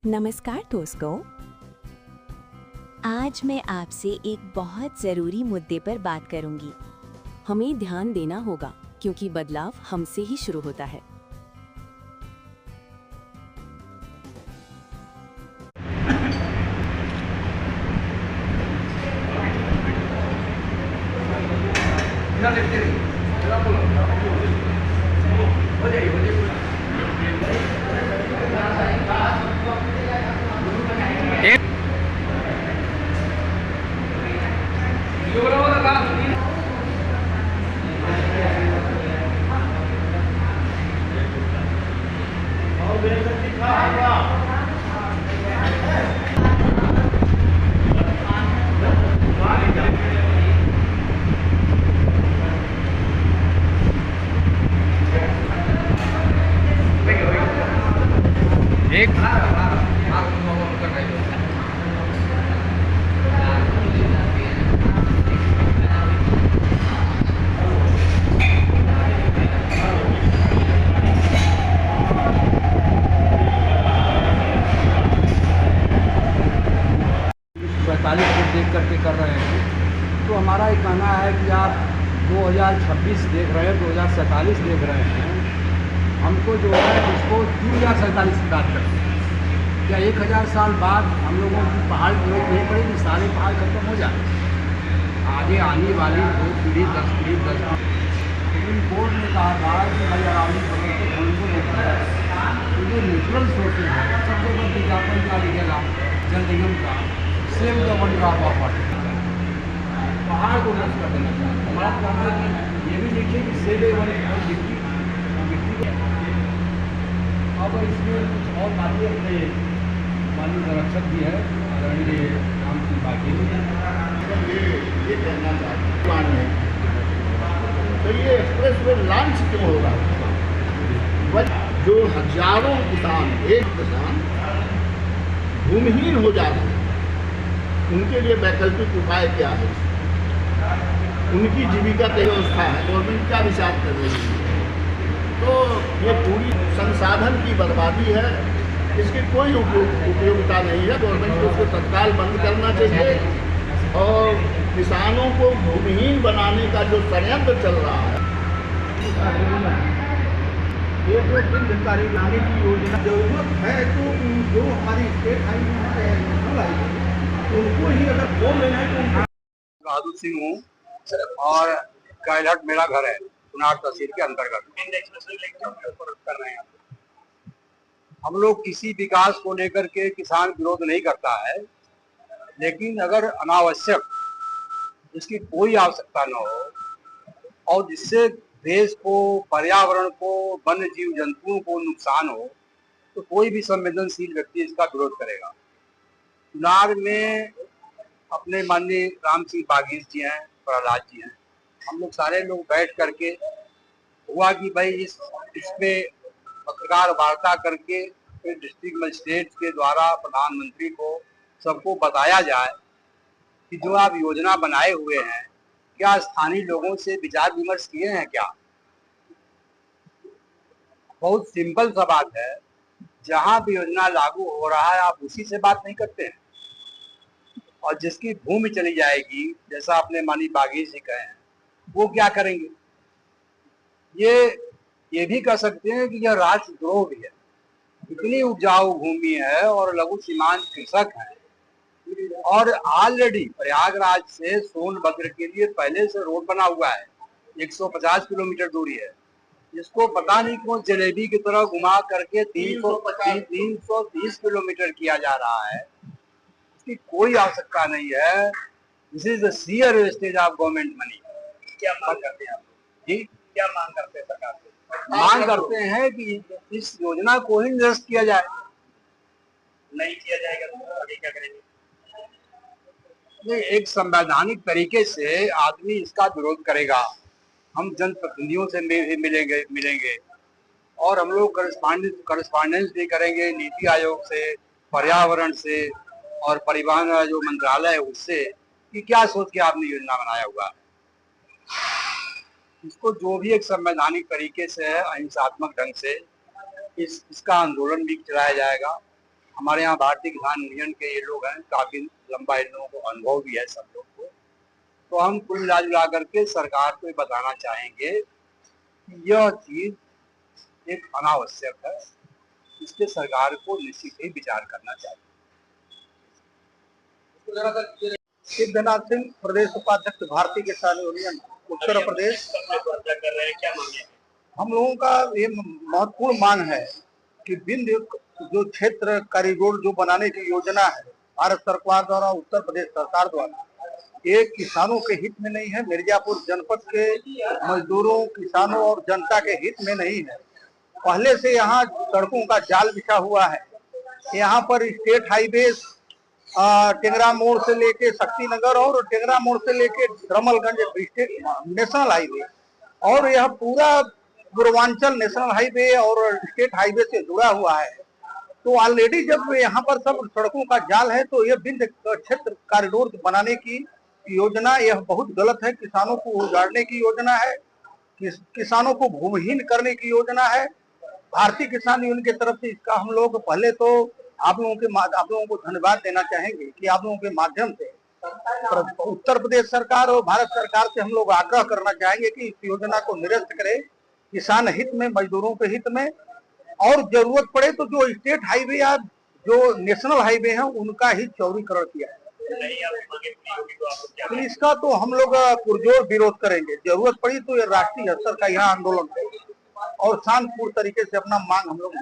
नमस्कार दोस्तों, आज मैं आपसे एक बहुत ज़रूरी मुद्दे पर बात करूंगी। हमें ध्यान देना होगा क्योंकि बदलाव हमसे ही शुरू होता है। पैंतालीस को देख करके कर रहे हैं। तो हमारा ये कहना है कि आप 2026 देख रहे हैं, 2047 देख रहे हैं, हमको जो है इसको 2047 की बात करते हैं। क्या 1000 साल बाद हम लोगों की पहाड़ की जरूरत नहीं पड़ेगी? सारे पहाड़ खत्म हो जाए। आगे आने वाली 2 पीढ़ी 10 पीढ़ी 10 सुप्रीम कोर्ट ने कहा था कि भाई अरावली पर्वत को खनन रोकना है। तो जो नेचुरल सोर्सेज है सब जगह विज्ञापन का लिखेगा, जल निगम का save the one drop of water, पहाड़ को नष्ट कर देना चाहिए। हमारा कहना है कि ये भी देखिए कि सेव द वन मिट्टी अब इसमें कुछ और बातें अपने माननीय संरक्षक भी है आदरणीय राम सिंह बागी ये कहना चाहते हैं तो ये एक्सप्रेस वे लॉन्च क्यों होगा? जो हजारों किसान, एक किसान भूमिहीन हो जा रहे हैं, उनके लिए वैकल्पिक उपाय क्या है? उनकी जीविका की व्यवस्था है, गवर्नमेंट क्या विचार कर रही है? तो ये पूरी संसाधन की बर्बादी है, इसकी कोई उपयोगिता नहीं है। गवर्नमेंट को उसको तत्काल बंद करना चाहिए और किसानों को भूमिहीन बनाने का जो षड्यंत्र चल रहा है, ये जो जानकारी लाने की योजना जरूरत है, तो जो हमारी स्टेट हाई नेशनल हाईवे उनको ही अगर फोन लेना है तो बहादुर सिंह हूँ और कायलहट मेरा घर है, कुनार तहसील के अंतर्गत कर रहे हैं। हम लोग किसी विकास को लेकर के किसान विरोध नहीं करता है, लेकिन अगर अनावश्यक जिसकी कोई आवश्यकता न हो और जिससे देश को, पर्यावरण को, वन्य जीव जंतुओं को नुकसान हो, तो कोई भी संवेदनशील व्यक्ति इसका विरोध करेगा। चुनार में अपने माननीय राम सिंह बागीस जी हैं, प्रहलाद जी हैं, हम लोग सारे लोग बैठ करके हुआ कि भाई इसमें पत्रकार वार्ता करके फिर डिस्ट्रिक्ट मजिस्ट्रेट के द्वारा प्रधानमंत्री को सबको बताया जाए कि जो आप योजना बनाए हुए हैं, क्या स्थानीय लोगों से विचार विमर्श किए हैं क्या? बहुत सिंपल सा बात है, जहां भी योजना लागू हो रहा है आप उसी से बात नहीं करते हैं, और जिसकी भूमि चली जाएगी, जैसा आपने मानी बागी जी कहे हैं, वो क्या करेंगे? ये भी कह सकते हैं कि यह राष्ट्रद्रोह भी है। इतनी उपजाऊ भूमि है और लघु सीमांत कृषक है, और ऑलरेडी प्रयागराज से सोनभद्र के लिए पहले से रोड बना हुआ है, 150 किलोमीटर दूरी है, जिसको पता नहीं क्यों जलेबी की तरह घुमा करके 330 किलोमीटर किया जा रहा है। इसकी कोई आवश्यकता नहीं है। This is the share wastage of government money. क्या मांग करते हैं आप जी? क्या मांग करते हैं सरकार से? मांग करते हैं कि इस योजना को ही निरस्त किया जाए। नहीं किया जाएगा तो आगे क्या करेंगे? एक संवैधानिक तरीके से आदमी इसका विरोध करेगा। हम जनप्रतिनिधियों से मिलेंगे और हम लोग करस्पॉन्डेंस भी करेंगे नीति आयोग से, पर्यावरण से और परिवहन जो मंत्रालय है उससे, कि क्या सोच के आपने योजना बनाया हुआ है। इसको जो भी एक संवैधानिक तरीके से है, अहिंसात्मक ढंग से इसका आंदोलन भी चलाया जाएगा। हमारे यहाँ भारतीय किसान यूनियन के ये लोग हैं, काफी लंबा इन लोगों को अनुभव भी है सब लोग को। तो हम कुल मिला जुला करके सरकार को बताना चाहेंगे कि यह चीज एक अनावश्यक है, इस पे सरकार को निश्चित ही विचार करना चाहिए। सिद्धनाथ सिंह, प्रदेश उपाध्यक्ष भारतीय किसान यूनियन उत्तर प्रदेश। कर रहे हैं, क्या मांगे? हम लोगों का ये महत्वपूर्ण मांग है कि विंध्य जो क्षेत्र कॉरिडोर जो बनाने की योजना है भारत सरकार द्वारा, उत्तर प्रदेश सरकार द्वारा, ये किसानों के हित में नहीं है, मिर्जापुर जनपद के मजदूरों, किसानों और जनता के हित में नहीं है। पहले से यहाँ सड़कों का जाल बिछा हुआ है। यहाँ पर स्टेट हाईवे टेंगरा मोड़ से लेके शक्तिनगर और टेंगरा मोड़ से लेके ड्रमलगंज नेशनल हाईवे, और यह पूरा पूर्वांचल नेशनल हाईवे और स्टेट हाईवे से जुड़ा हुआ है। तो ऑलरेडी जब यहाँ पर सब सड़कों का जाल है, तो यह विंध्य क्षेत्र कॉरिडोर बनाने की योजना यह बहुत गलत है। किसानों को उजाड़ने की योजना है, किसानों को भूमिहीन करने की योजना है। भारतीय किसान यूनियन की तरफ से इसका हम लोग पहले तो आप लोगों को धन्यवाद देना चाहेंगे कि आप लोगों के माध्यम से उत्तर प्रदेश सरकार और भारत सरकार से हम लोग आग्रह करना चाहेंगे कि इस योजना को निरस्त करें, किसान हित में, मजदूरों के हित में, और जरूरत पड़े तो जो स्टेट हाईवे या जो नेशनल हाईवे है उनका ही चौड़ीकरण किया है। तो इसका तो हम लोग पुरजोर विरोध करेंगे। जरूरत पड़ी तो ये राष्ट्रीय स्तर का यहाँ आंदोलन और शांतिपूर्ण तरीके से अपना मांग हम लोग